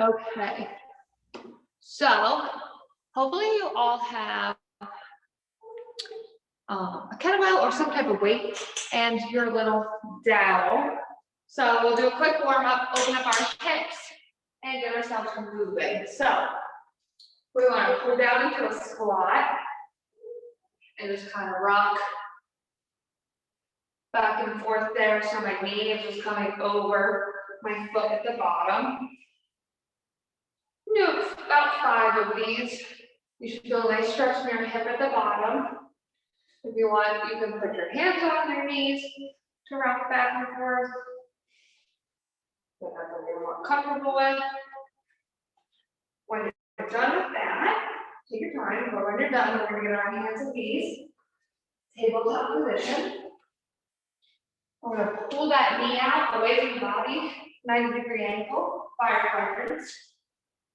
Okay. So hopefully you all have a kettlebell or some type of weight and your little dowel. So we'll do a quick warm up, open up our hips, and get ourselves moving. So we want to pull down into a squat and just kind of rock back and forth there. So my knee is just coming over my foot at the bottom. Do about 5 of these. You should feel a nice stretch in your hip at the bottom. If you want, you can put your hands on your knees to rock back and forth. Whatever you're more comfortable with. When you're done with that, take your time, but when you're done, we're going to get our hands and knees, tabletop position. We're going to pull that knee out away from the body, 90-degree angle, fire quadrants,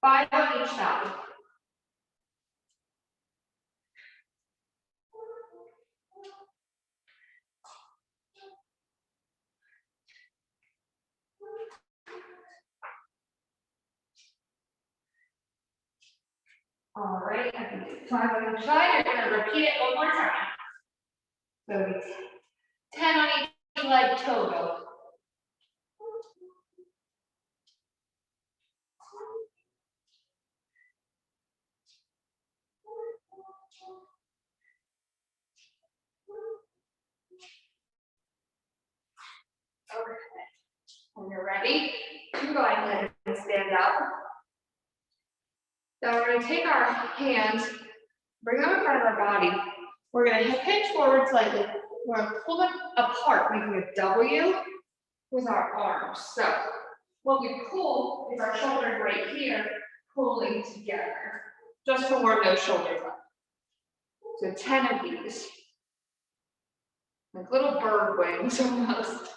5 on each side. All right, 5 on each side. You're going to repeat it one more time. So 10 on each leg total. Okay. When you're ready, you can go ahead and stand up. Now we're going to take our hands, bring them in front of our body. We're going to hinge forward slightly. We're going to pull them apart, making a W with our arms. So what we pull is our shoulders right here, pulling together, just to warm those shoulders up. So 10 of these, like little bird wings almost.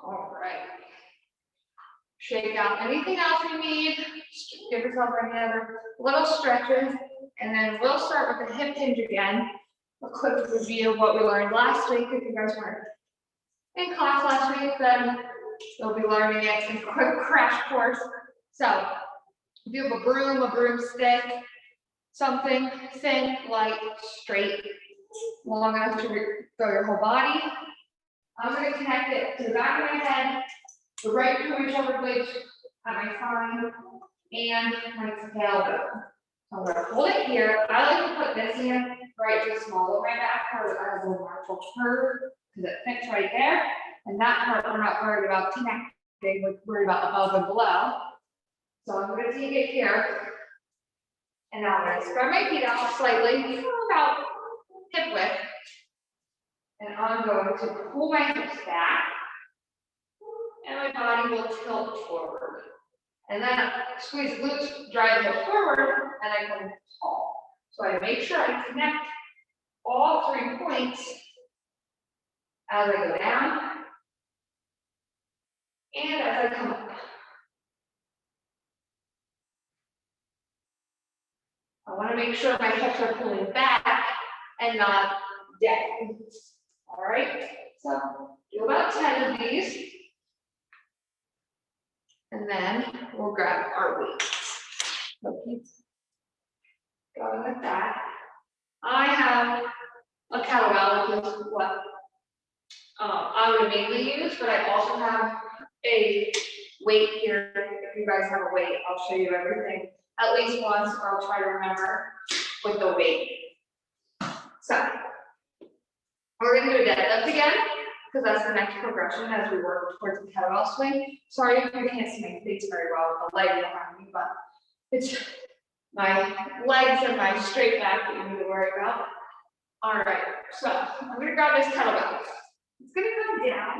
All right. Shake out anything else you need. Give yourself any other little stretches, and then we'll start with the hip hinge again. A quick review of what we learned last week. If you guys weren't in class last week, then you'll be learning it in a quick crash course. So if you have a broomstick, something thin, light, straight, long enough to go your whole body. I'm going to connect it to the back of my head, the right between my shoulder blades at my spine, and my tailbone. So I'm going to hold it here. I like to put this hand right just small of my back where it has a natural curve because it fits right there. And that part we're not worried about connecting, we're worried about above and below. So I'm going to take it here. And now I'm going to spread my feet out slightly, about hip width. And I'm going to pull my hips back. And my body will tilt forward. And then squeeze glutes, drive the hips forward, and I come tall. So I make sure I connect all 3 points as I go down and as I come up. I want to make sure my hips are pulling back and not down. All right, so do about 10 of these. And then we'll grab our weights. So keep going with that. I have a kettlebell, which is what I would mainly use, but I also have a weight here. If you guys have a weight, I'll show you everything at least once, or I'll try to remember with the weight. So we're going to do a deadlift again, because that's the next progression as we work towards the kettlebell swing. Sorry if you can't see my face very well with the leg behind me, but it's my legs and my straight back that you need to worry about. All right, so I'm going to grab this kettlebell. It's going to come down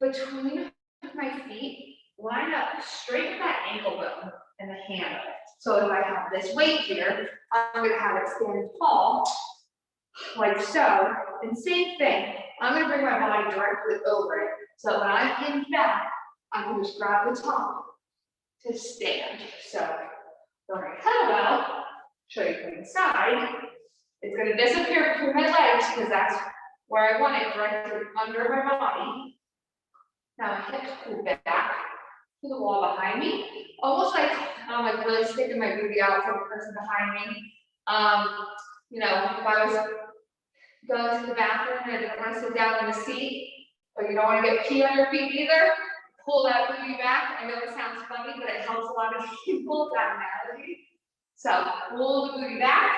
between my feet, line up straight with that ankle bone and the hand of it. So if I have this weight here, I'm going to have it stand tall, like so. And same thing, I'm going to bring my body directly over it. So when I hinge back, I can just grab the top to stand. So for my kettlebell, show you from the side. It's going to disappear between my legs because that's where I want it, directly under my body. Now my hips pull back to the wall behind me, almost like I'm like really sticking my booty out for the person behind me. You know, if I was going to the bathroom and I didn't want to sit down in the seat, but you don't want to get pee on your feet either, pull that booty back. I know it sounds funny, but it helps a lot of people, that analogy. So pull the booty back,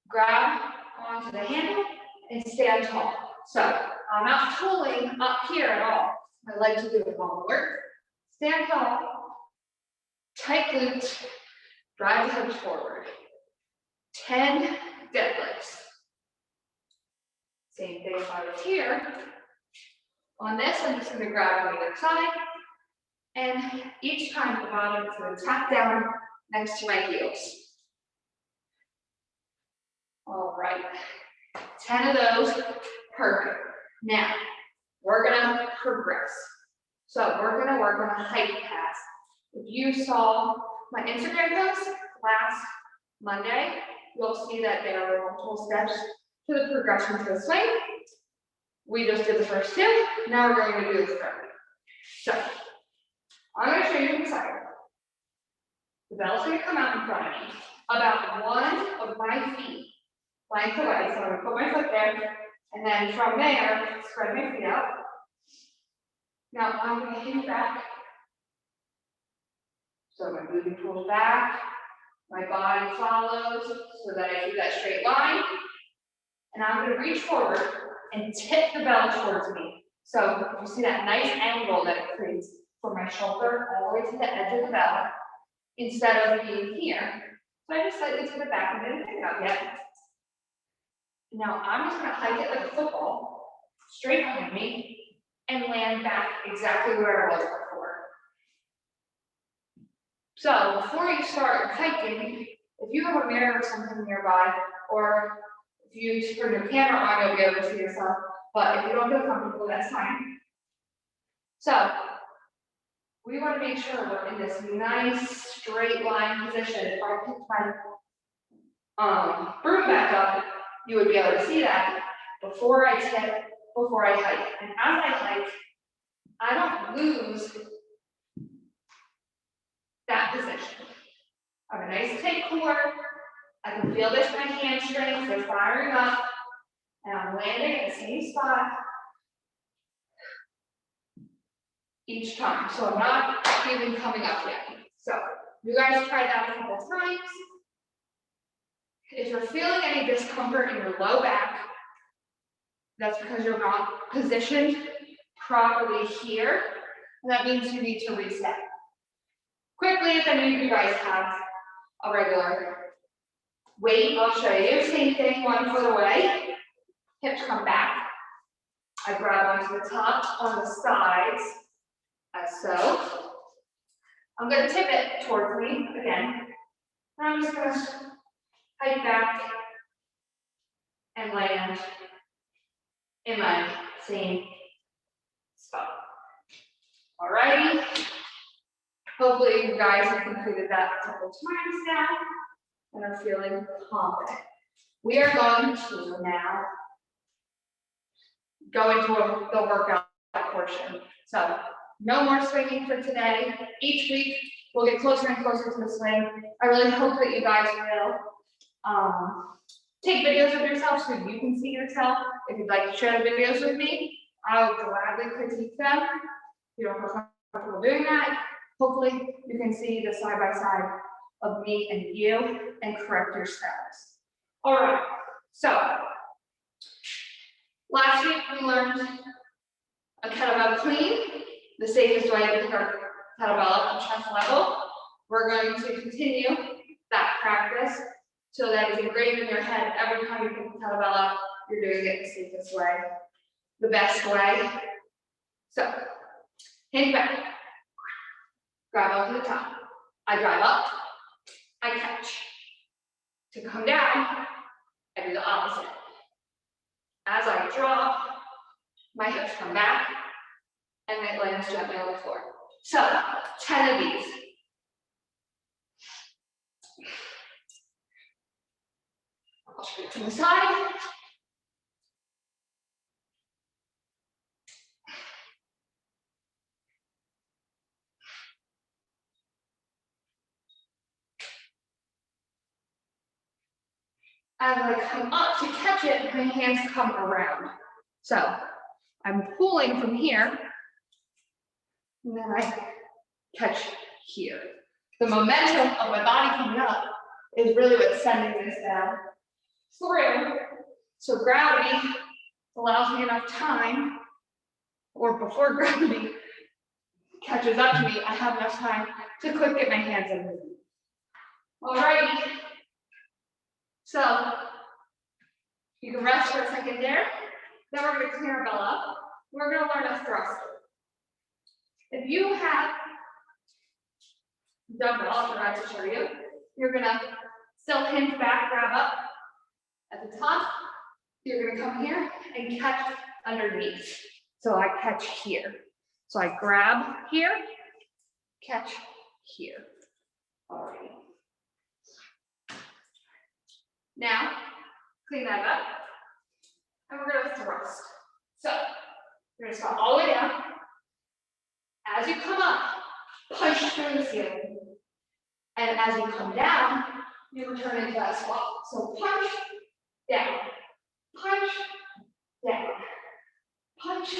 grab onto the handle, and stand tall. So I'm not pulling up here at all. I like to do it all the work. Stand tall, tight glutes, drive the hips forward. 10 deadlifts. Same thing if I was here. On this, I'm just going to grab on either side. And each time the bottom is going to tap down next to my heels. All right. 10 of those. Perfect. Now, we're going to progress. So we're going to work on a height pass. If you saw my Instagram post last Monday, you'll see that there are multiple steps to the progression to the swing. We just did the first two. Now we're going to do the third. So I'm going to show you the side. The bell's going to come out in front of me, about one of my feet length away. So I'm going to put my foot there, and then from there, spread my feet out. Now I'm going to hang back. So my booty pulls back, my body follows so that I do that straight line. And I'm going to reach forward and tip the bell towards me. So you see that nice angle that it creates for my shoulder all the way to the edge of the bell instead of being here. So I just slightly tip it back and didn't pick it up yet. Now I'm just going to hike it like a football straight behind me and land back exactly where I was before. So before you start hiking, if you have a mirror or something nearby, or if you turn your camera on, you'll be able to see yourself. But if you don't feel comfortable, that's fine. So we want to make sure we're in this nice straight line position. If I pick my broom back up, you would be able to see that before I tip, before I hike. And as I hike, I don't lose that position. I have a nice tight core. I can feel this in my hamstrings, they're firing up, and I'm landing at the same spot each time. So I'm not even coming up yet. So you guys try that a couple times. If you're feeling any discomfort in your low back, that's because you're not positioned properly here. And that means you need to reset. Quickly, if any of you guys have a regular weight, I'll show you. Same thing, 1 foot away. Hips come back. I grab onto the top, on the sides, as so. I'm going to tip it towards me again. And I'm just going to hike back and land in my same spot. Alrighty. Hopefully you guys have completed that a couple times now and are feeling confident. We are going to now go into the workout portion. So no more swinging for today. Each week we'll get closer and closer to the swing. I really hope that you guys will take videos of yourself so you can see yourself. If you'd like to share the videos with me, I will gladly critique them. If you don't feel comfortable doing that, hopefully you can see the side by side of me and you and correct your steps. All right, so last week we learned a kettlebell clean, the safest way to pick our kettlebell up to chest level. We're going to continue that practice so that it's engraved in your head every time you pick the kettlebell up, you're doing it the safest way, the best way. So, hang back, grab onto the top. I drive up, I catch. To come down, I do the opposite. As I drop, my hips come back, and it lands gently on the floor. So, 10 of these. straight to the side. As I come up to catch it, my hands come around. So I'm pulling from here, and then I catch here. The momentum of my body coming up is really what's sending this down through. So gravity allows me enough time, or before gravity catches up to me, I have enough time to quick get my hands in movement. Alrighty. So you can rest for a second there. Then we're going to clean our belly up. We're going to learn a thruster. If you have dumbbell, I'll try to show you. You're going to still hinge back, grab up at the top. You're going to come here and catch underneath. So I catch here. So I grab here, catch here. All right. Now, clean that up, and we're going to thrust. So, you're going to squat all the way down. As you come up, push through the ceiling. And as you come down, you return into that squat. So punch, down, punch, down, punch,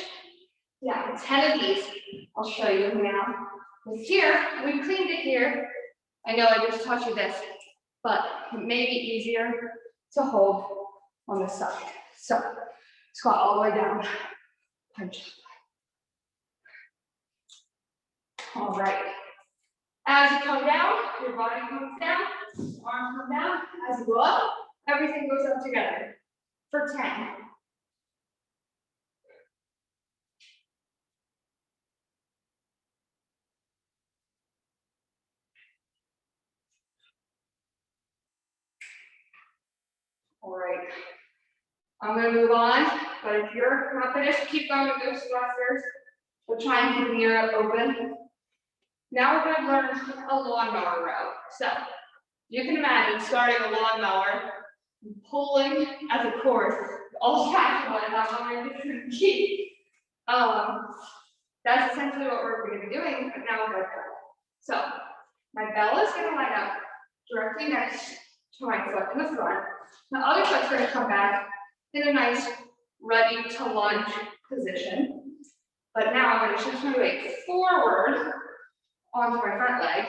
down. 10 of these. I'll show you now. With here, we cleaned it here. I know I just taught you this, but it may be easier to hold on the side. So squat all the way down, punch. All right. As you come down, your body comes down, arms come down. As you go up, everything goes up together for 10. All right. I'm going to move on, but if you're not finished, keep going with those thrusters. We'll try and keep the ear open. Now we're going to learn a lawnmower row. So you can imagine starting a lawnmower, pulling as a course, old-fashioned one, not one we're going to keep. That's essentially what we're going to be doing, but now we're going to go. So my bell is going to line up directly next to my foot in the front. The other foot's going to come back in a nice, ready to lunge position. But now I'm going to shift my weight forward onto my front leg.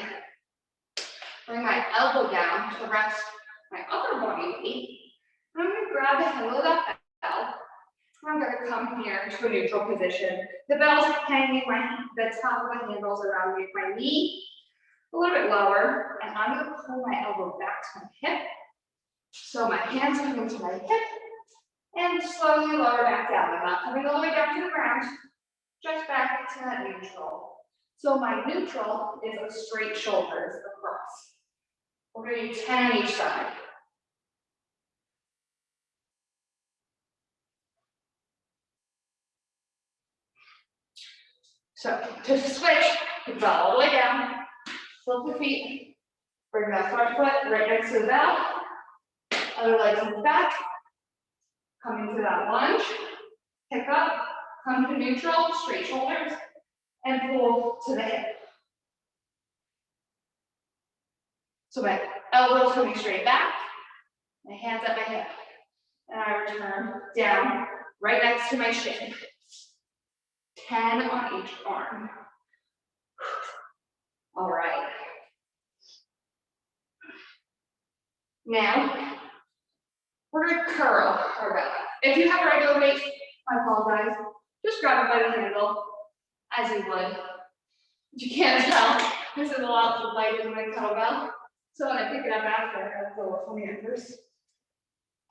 Bring my elbow down to rest my upper body weight. And I'm going to grab the handle of that bell. And I'm going to come here to a neutral position. The bell's hanging, the top of my handles around me, my knee a little bit lower. And I'm going to pull my elbow back to my hip. So my hands come into my hip and slowly lower back down. I'm not coming all the way down to the ground, just back to that neutral. So my neutral is a straight shoulders across. We're going to do 10 on each side. So to switch, you go all the way down, flip the feet, bring that front foot right next to the bell, other leg comes back, come into that lunge, pick up, come to neutral, straight shoulders, and pull to the hip. So my elbows coming straight back, my hands at my hip, and I return down right next to my shin. 10 on each arm. All right. Now, we're going to curl our belly. If you have a regular weight, I apologize. Just grab it by the handle, as you would. If you can't tell, this is a lot lighter than my kettlebell. So when I pick it up after, I have to go with my first.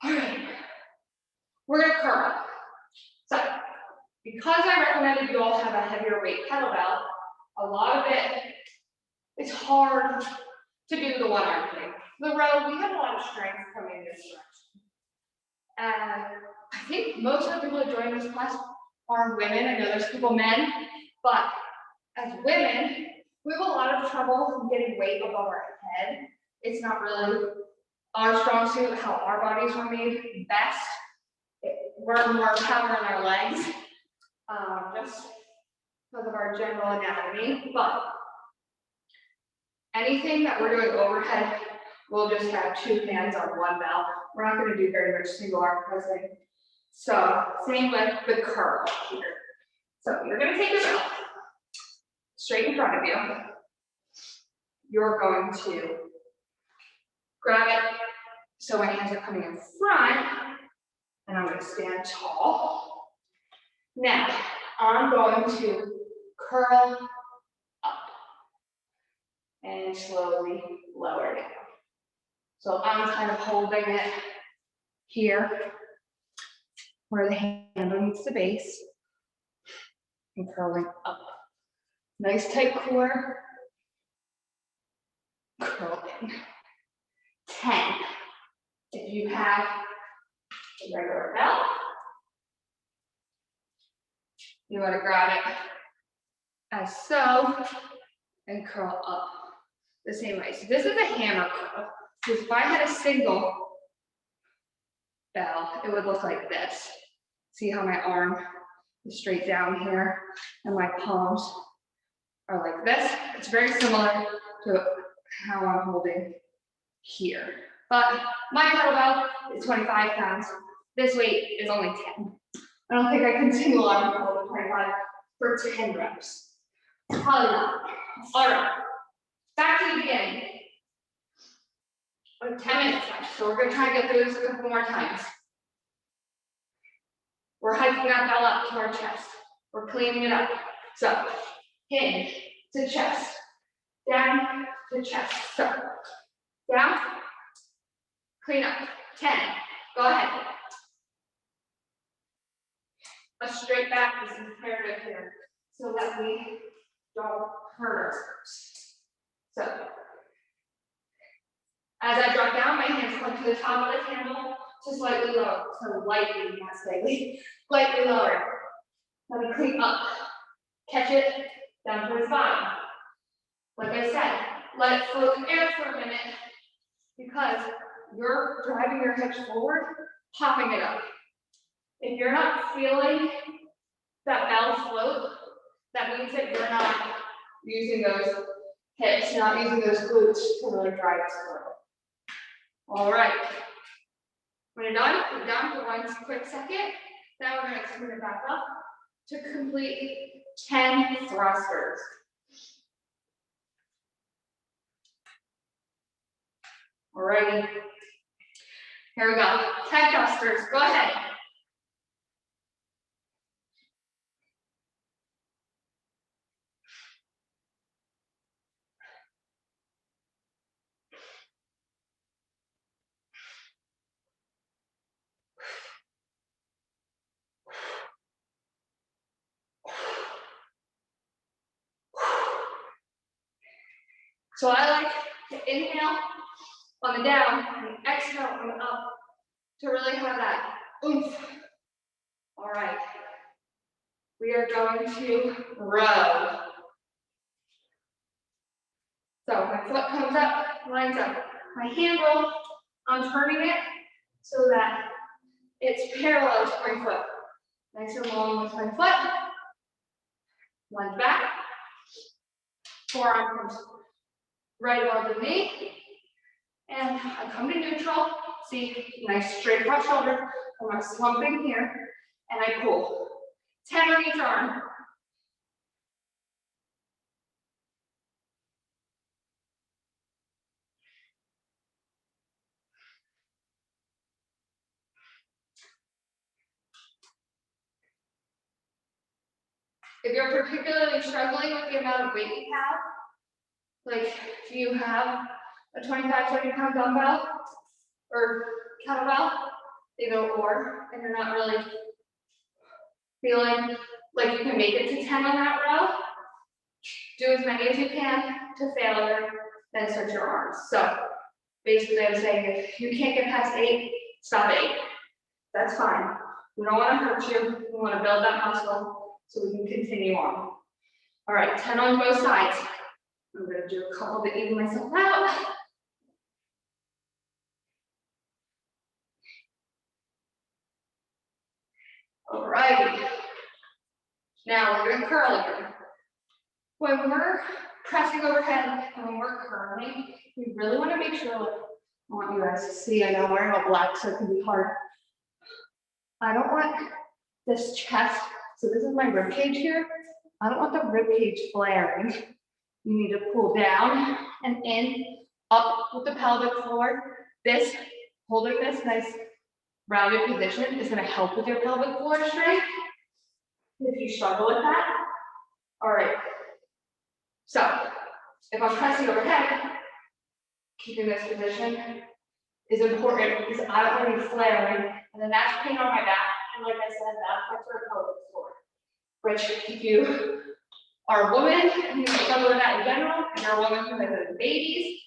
All right. We're going to curl. So, because I recommended you all have a heavier weight kettlebell, a lot of it's hard to do the one arm thing. The row, we have a lot of strength coming in this direction. And I think most of the people that join this class are women. I know there's people men, but as women, we have a lot of trouble getting weight above our head. It's not really our strong suit, how our bodies were made best. We're more power in our legs, just because of our general anatomy, but anything that we're doing overhead, we'll just have 2 hands on 1 bell. We're not going to do very much single arm pressing. So same with the curl here. So you're going to take your bell straight in front of you. You're going to grab it so my hands are coming in front, and I'm going to stand tall. Now, I'm going to curl up and slowly lower down. So I'm kind of holding it here where the handle meets the base and curling up. Nice tight core. Curl in. 10. If you have a regular bell, you want to grab it as so and curl up the same way. So this is a hammer curl. Because if I had a single bell, it would look like this. See how my arm is straight down here and my palms are like this? It's very similar to how I'm holding here. But my kettlebell is 25 pounds. This weight is only 10. I don't think I can single arm curl with 25 for 10 reps. Probably not. All right, back to the beginning. 10 minutes left, so we're gonna try to get through this a couple more times. We're hiking that bell up to our chest. We're cleaning it up. So, hinge to chest, down to chest. So, down, clean up. 10. Go ahead. A straight back is imperative here, so that we don't hurt ourselves. So, as I drop down, my hands come to the top of the handle to slightly lower. So lightly, not slightly, lightly lower. Let me clean up. Catch it down to the spine. Like I said, let it float in air for a minute because you're driving your hips forward, popping it up. If you're not feeling that bell float, that means that you're not using those hips, not using those glutes to really drive it forward. All right. When you're done, put it down for 1 quick second. Now we're going to turn it back up to complete 10 thrusters. All righty. Here we go. 10 thrusters. Go ahead. So I like to inhale on the down and exhale on the up to really have that oomph. All right. We are going to row. So my foot comes up, lines up. My handle, I'm turning it so that it's parallel to my foot. Nice and long with my foot. Lunge back. Forearm comes right above the knee. And I come to neutral. See, nice straight across shoulder. I'm not slumping here. And I pull. 10 on each arm. If you're particularly struggling with the amount of weight you have, like if you have a 25, 30 pound dumbbell or kettlebell, either or, and you're not really feeling like you can make it to 10 on that row, do as many as you can to failure, then switch your arms. So basically I'm saying if you can't get past 8, stop at 8. That's fine. We don't want to hurt you. We want to build that muscle so we can continue on. All right, 10 on both sides. I'm going to do a couple to even myself out. All righty. Now we're gonna curl again. When we're pressing overhead and when we're curling, we really want to make sure, like, I want you guys to see, I know I'm wearing all black, so it can be hard. I don't want this chest, so this is my rib cage here. I don't want the rib cage flaring. You need to pull down and in, up with the pelvic floor. This, holding this nice rounded position is going to help with your pelvic floor strength. If you struggle with that. All right. So if I'm pressing overhead, keeping this position is important because I don't want to be flaring, and then that's pain on my back. And like I said, that affects our pelvic floor. Which, if you are a woman and you struggle with that in general, and you're a woman who has babies,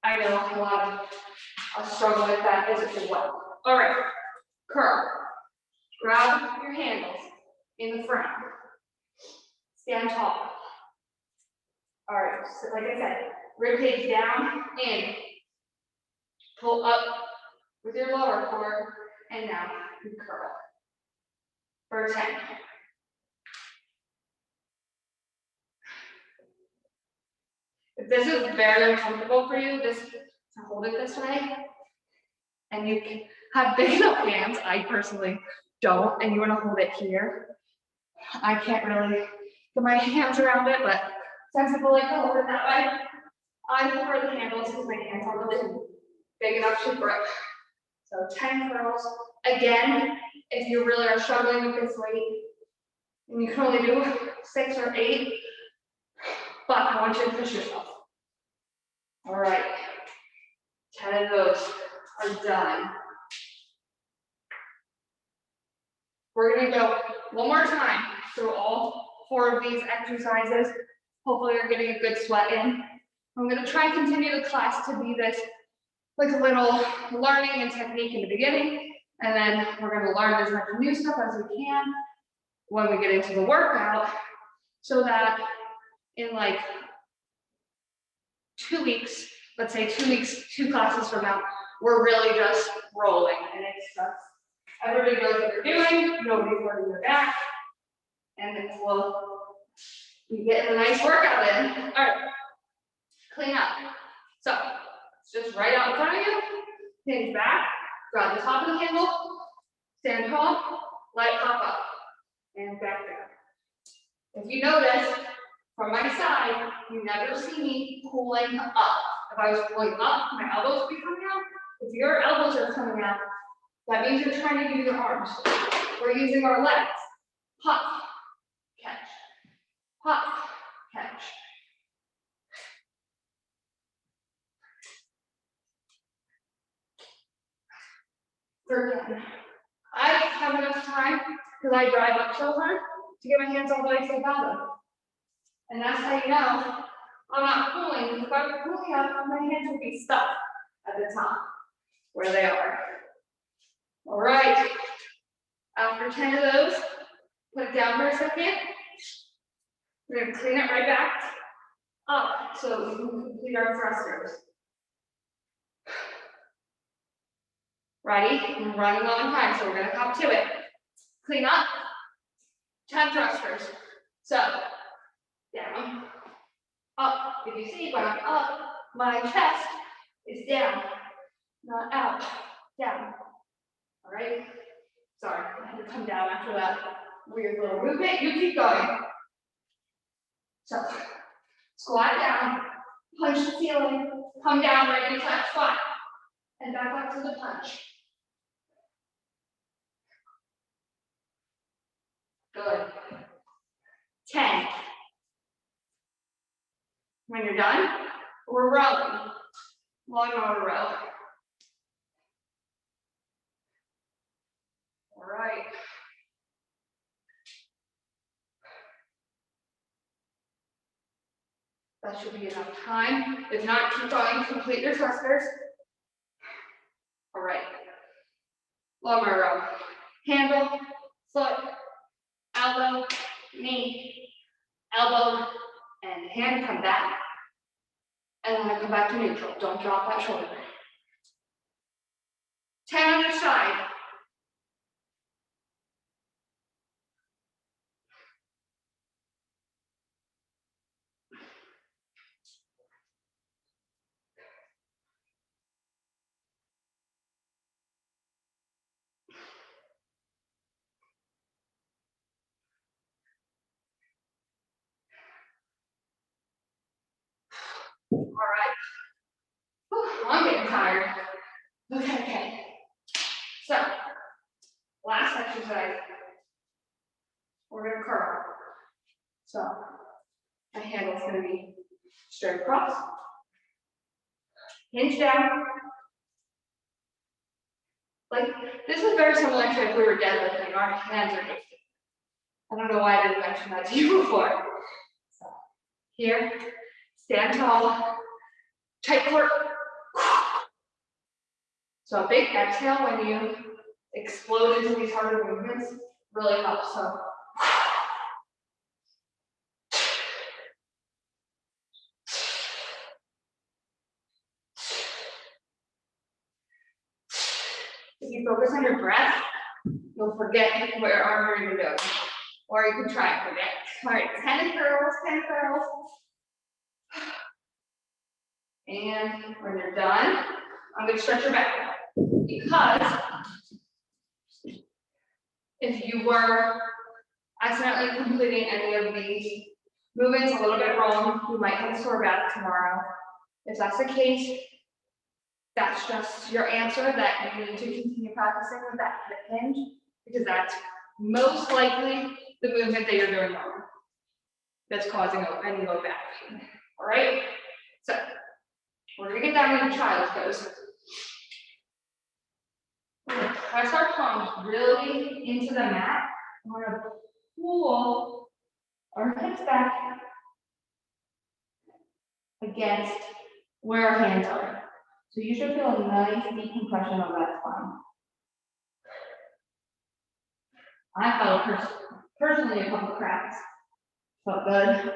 I know a lot of us struggle with that as well. All right, curl. Grab your handles in the front. Stand tall. All right, so like I said, rib cage down, in. Pull up with your lower core, and now you curl. For 10. If this is very uncomfortable for you, to hold it this way, and you can have big enough hands, I personally don't, and you want to hold it here. I can't really get my hands around it, but some people like to hold it that way. I prefer the handles because my hands are really big enough to grip. So 10 curls. Again, if you really are struggling with this weight, and you can only do 6 or 8, but I want you to push yourself. All right, 10 of those are done. We're gonna go one more time through all 4 of these exercises. Hopefully you're getting a good sweat in. I'm gonna try and continue the class to be this, like a little learning and technique in the beginning, and then we're gonna learn as much new stuff as we can when we get into the workout, so that in like 2 weeks, let's say 2 weeks, 2 classes from now, we're really just rolling, and it's just, everybody knows what they're doing, nobody's hurting their back, and then we'll be getting a nice workout in. All right, clean up. So, it's just right out in front of you, hinge back, grab the top of the handle, stand tall, let it pop up, and back down. If you notice, from my side, you never see me pulling up. If I was pulling up, my elbows would be coming out. If your elbows are coming out, that means you're trying to use your arms. We're using our legs. Pop, catch, pop, catch. I have enough time because I drive up so hard to get my hands all the way to the bottom. And that's how you know I'm not pulling, because if I was pulling up, my hands would be stuck at the top where they are. All right. After 10 of those, put it down for a second. We're going to clean it right back up so we can complete our thrusters. Ready? We're running low on time, so we're going to come to it. Clean up. 10 thrusters. So, down, up. If you see, when I'm up, my chest is down, not out, down. All right? Sorry, I had to come down after that weird little movement. You keep going. So, squat down, punch the ceiling, come down right into that squat, and back up to the punch. Good. 10. When you're done, we're rowing. Long motor row. All right. That should be enough time. If not, keep going, complete your thrusters. All right. Long motor row. Handle, foot, elbow, knee, elbow, and hand come back. And then I come back to neutral. Don't drop that shoulder. 10 on your side. Okay. So, last exercise. We're gonna curl. So, my handle's gonna be straight across. Hinge down. Like, this is very similar to if we were deadlifting. Our hands are just, I don't know why I didn't mention that to you before. So, here, stand tall, tight core. So a big exhale when you explode into these harder movements really helps. So if you focus on your breath, you'll forget what your arm movement doing. Or you can try and forget. All right, 10 curls, 10 curls. And when you're done, I'm going to stretch your back. Because if you were accidentally completing any of these movements a little bit wrong, you might have a sore back tomorrow. If that's the case, that's just your answer that you need to continue practicing with that hip hinge, because that's most likely the movement that you're doing wrong that's causing any low back pain. All right, so we're gonna get down into child's pose. We're gonna press our palms really into the mat. We're gonna pull our hips back against where our hands are. So you should feel a nice deep compression of that spine. I felt personally a couple cracks. Felt good.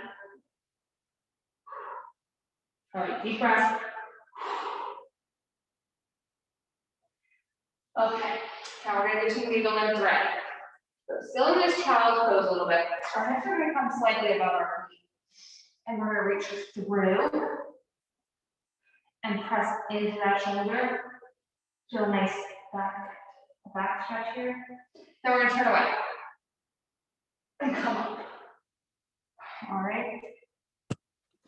All right, deep breath. Okay, now we're gonna do some needle and thread. So still in this child's pose a little bit. Our hips are gonna come slightly above our feet. And we're gonna reach through and press into that shoulder. Feel a nice back stretch here. Then we're gonna turn away. And come up. All right.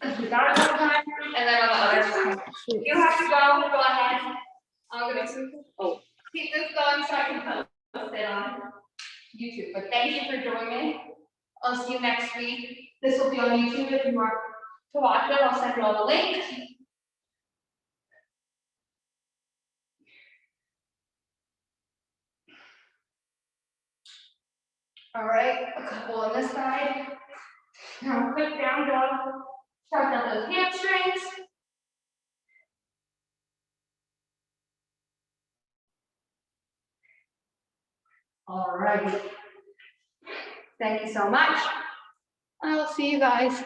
We got it one time, and then on the other side. You have to go ahead. I'm gonna keep this going so I can post it on YouTube. But thank you for joining me. I'll see you next week. This will be on YouTube if you want to watch it. I'll send you all the links. All right, a couple on this side. Now quick down dog. Stretch out those hamstrings. All right. Thank you so much. I will see you guys